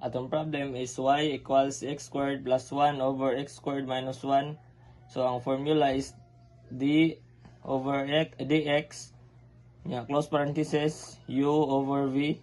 atong problem is y equals x squared plus 1 over x squared minus 1. So ang formula is d over x dx, close parenthesis, u over v,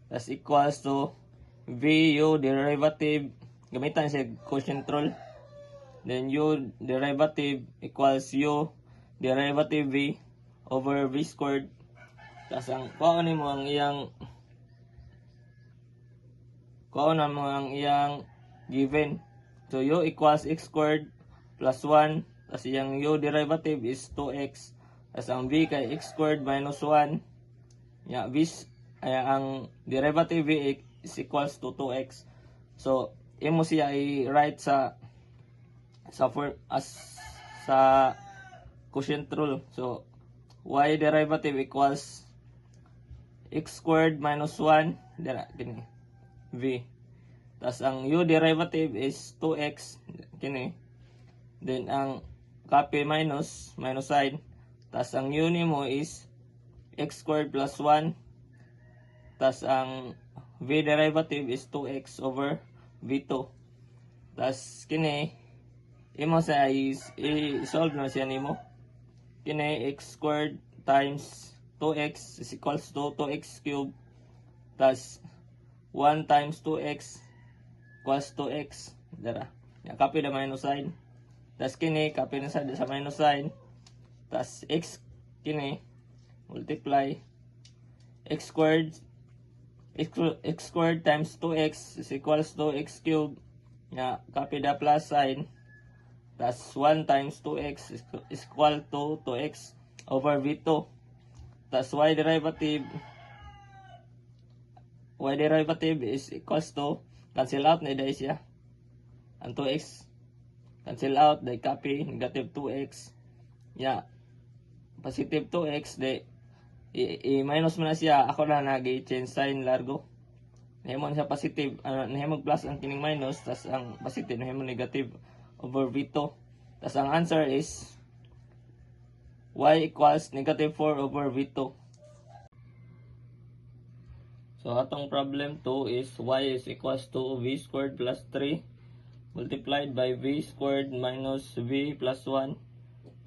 that's equals to v u derivative, gamitan siya quotient rule, then u derivative equals u derivative v over v squared. Tas ang kuha mo ang iyang given. So u equals x squared plus 1, tas iyang u derivative is 2x, tas ang v kay x squared minus 1, ang derivative v is equals to 2x. So imo siya i-write sa quotient rule. So y derivative equals x squared minus 1 gini v, tas ang u derivative is 2x kini, then ang copy minus sign, tas ang u nimo is x squared plus 1, tas ang v derivative is 2x over v2, tas kini imo sa i-solve na siya nimo. Kini x squared times 2x is equals to 2x cubed, tas 1 times 2x equals 2x. Dara. Copy the minus sign. Tas kini, copy na sa minus sign. Tas x kini, multiply. X squared times 2x is equals to x cubed. Copy the plus sign. Tas 1 times 2x is equal to 2x over v2. Tas y derivative is equals to, cancel out na dahil siya. Ang 2x cancel out, dahil copy, negative 2x. Positive 2x, i-minus mo na siya. Ako na nag-change sign largo. Nahimon siya positive, nahimon plus ang kining minus, tas ang positive, nahimon negative over v2. Tas ang answer is y equals negative 4 over v2. So atong problem 2 is y is equals to v squared plus 3 multiplied by v squared minus v plus 1.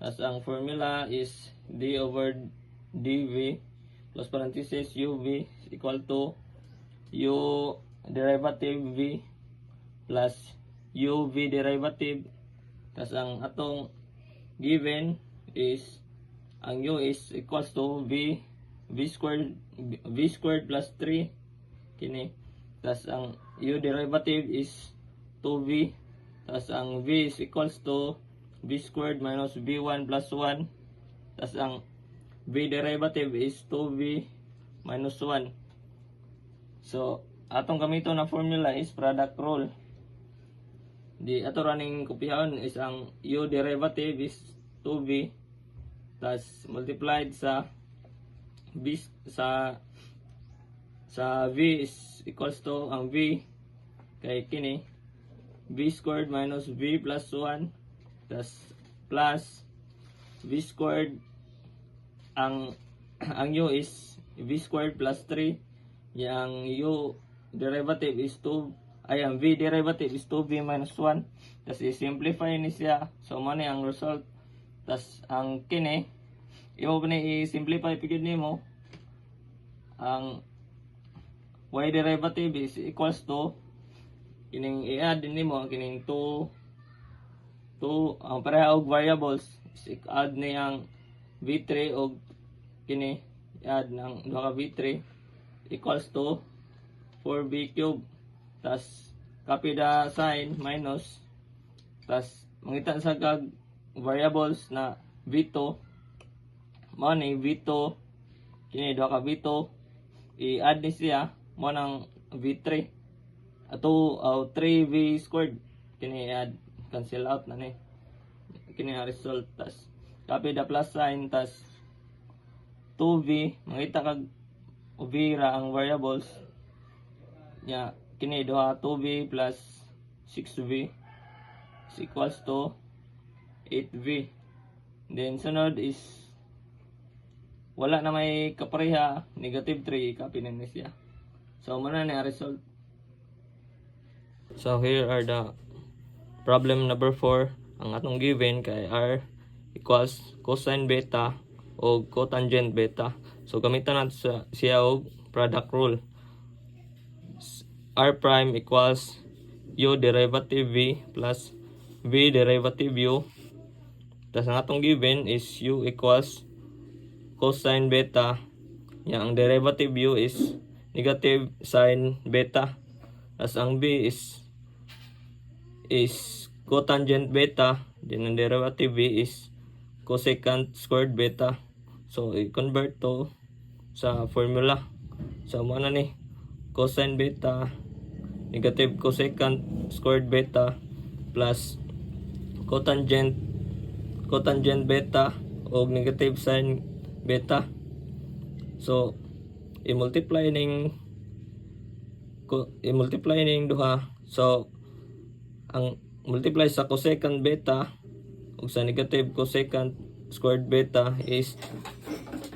As ang formula is d over dv plus parenthesis uv is equal to u derivative v plus uv derivative. Tas ang atong given is ang u is equals to v squared plus 3 kini, tas ang u derivative is 2v, tas ang v is equals to v squared minus v1 plus 1, tas ang v derivative is 2v minus 1. So atong gamito na formula is product rule. Di ato running kopyaon is ang u derivative is 2v, tas multiplied sa v is equals to ang v kay kini v squared minus v plus 1, tas plus v squared, ang u is v squared plus 3, yang u derivative is 2, ang v derivative is 2v minus 1, tas i-simplify ni siya. So mo ni ang result. Tas ang kini imo pa ni i-simplify pigid nimo, ang y derivative is equals to kining i-add nimo kining 2 ang pareha og variables is add ni ang v3 og kini i-add ng duha ka v3 equals to 4v cube, tas copy the sign minus, tas mangita sa kag variables na v2 mo ni v2 kini duha ka v2 i-add ni siya mo ng v3 ato 3v squared kini i-add, cancel out na ni kini ang result. Tas copy the plus sign, tas 2v mangita kag v ra ang variables kini duha 2v plus 6v is equals to 8v. Then sunod is wala na may kapareha, negative 3, copy na siya. So muna na result. So here are the problem number 4. Ang atong given kay r equals cosine beta o cotangent beta. So gamitan natin siya og product rule. R prime equals u derivative v plus v derivative u. Tas ang atong given is u equals cosine beta. Ang derivative u is negative sine beta. Tas ang v is cotangent beta. Then ang derivative v is cosecant squared beta. So i-convert to sa formula. So mo na ni cosine beta negative cosecant squared beta plus cotangent beta o negative sine beta. So i-multiply ning duha. So ang multiply sa cosecant beta ug sa negative cosecant squared beta is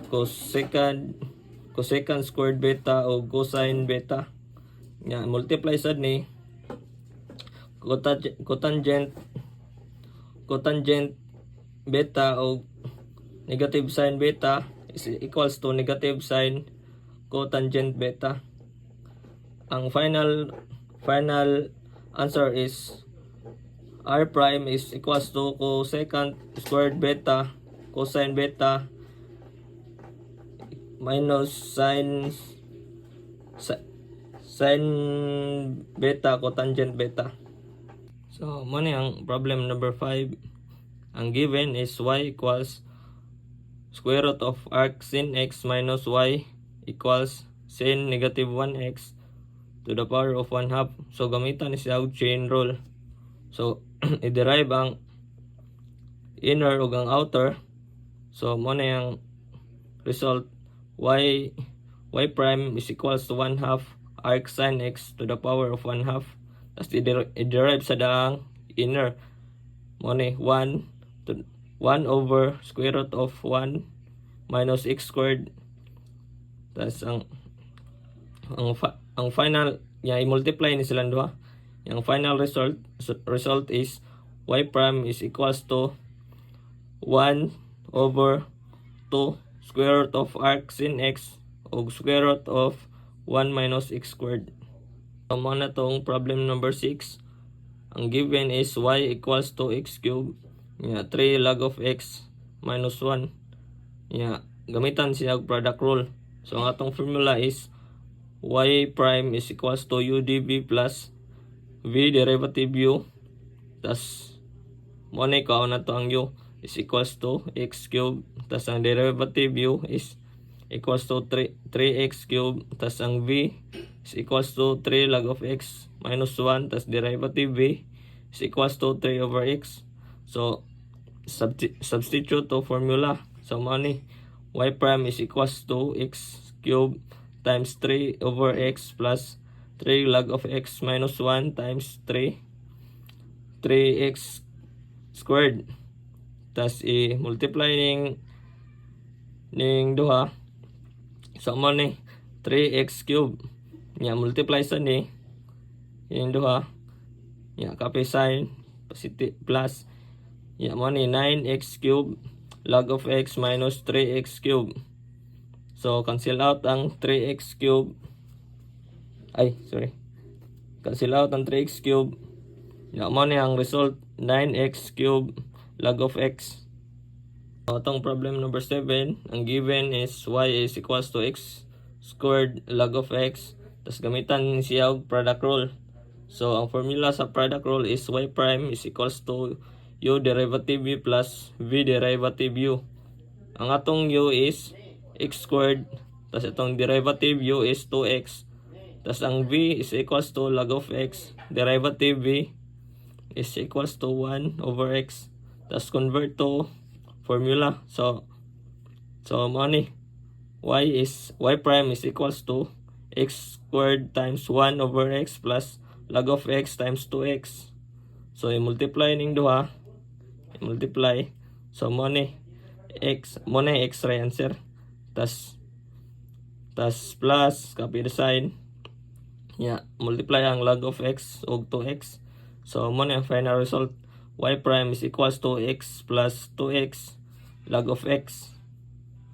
cosecant squared beta o cosine beta. Multiply sad ni cotangent beta o negative sine beta is equals to negative sine cotangent beta. Ang final answer is r prime is equals to cosecant squared beta cosine beta minus sine beta cotangent beta. So mo ni ang problem number 5. Ang given is y equals square root of arc sin x minus y equals sin negative 1x to the power of 1/2. So gamitan ni siya og chain rule. So i-derive ang inner ug ang outer. So mo na ang result y prime is equals to 1/2 arc sin x to the power of 1/2. Tas i-derive sa daang inner. Mo ni 1 over square root of 1 minus x squared. Tas ang final i-multiply ni silang duha. Yung final result is y prime is equals to 1 over 2 square root of arc sin x o square root of 1 minus x squared. So mo na tong problem number 6. Ang given is y equals to x cubed. 3 log of x minus 1. Gamitan siya og product rule. So ang atong formula is y prime is equals to u dv plus v derivative u. Tas mo na ikaw na to ang u is equals to x cubed. Tas ang derivative u is equals to 3x cubed. Tas ang v is equals to 3 log of x minus 1. Tas derivative v is equals to 3 over x. So substitute to formula. So mo ni y prime is equals to x cubed times 3 over x plus 3 log of x minus 1 times 3x squared. Tas i-multiply ning duha. So mo ni 3x cubed. Multiply sa ni yung duha. Copy sign positive plus. Mo ni 9x cubed log of x minus 3x cubed. So cancel out ang 3x cubed. Cancel out ang 3x cubed. Mo ni ang result 9x cubed log of x. So itong problem number 7, ang given is y is equals to x squared log of x. Tas gamitan siya og product rule. So ang formula sa product rule is y prime is equals to u derivative v plus v derivative u. Ang atong u is x squared. Tas itong derivative u is 2x. Tas ang v is equals to log of x. Derivative v is equals to 1 over x. Tas convert to formula. So mo ni y prime is equals to x squared times 1 over x plus log of x times 2x. So i-multiply ning duha. I-multiply. So mo ni x ray answer. Tas plus copy the sign. Yeah, multiply ang log of x og 2x. So mo na ang final result. Y prime is equals to x plus 2x log of x.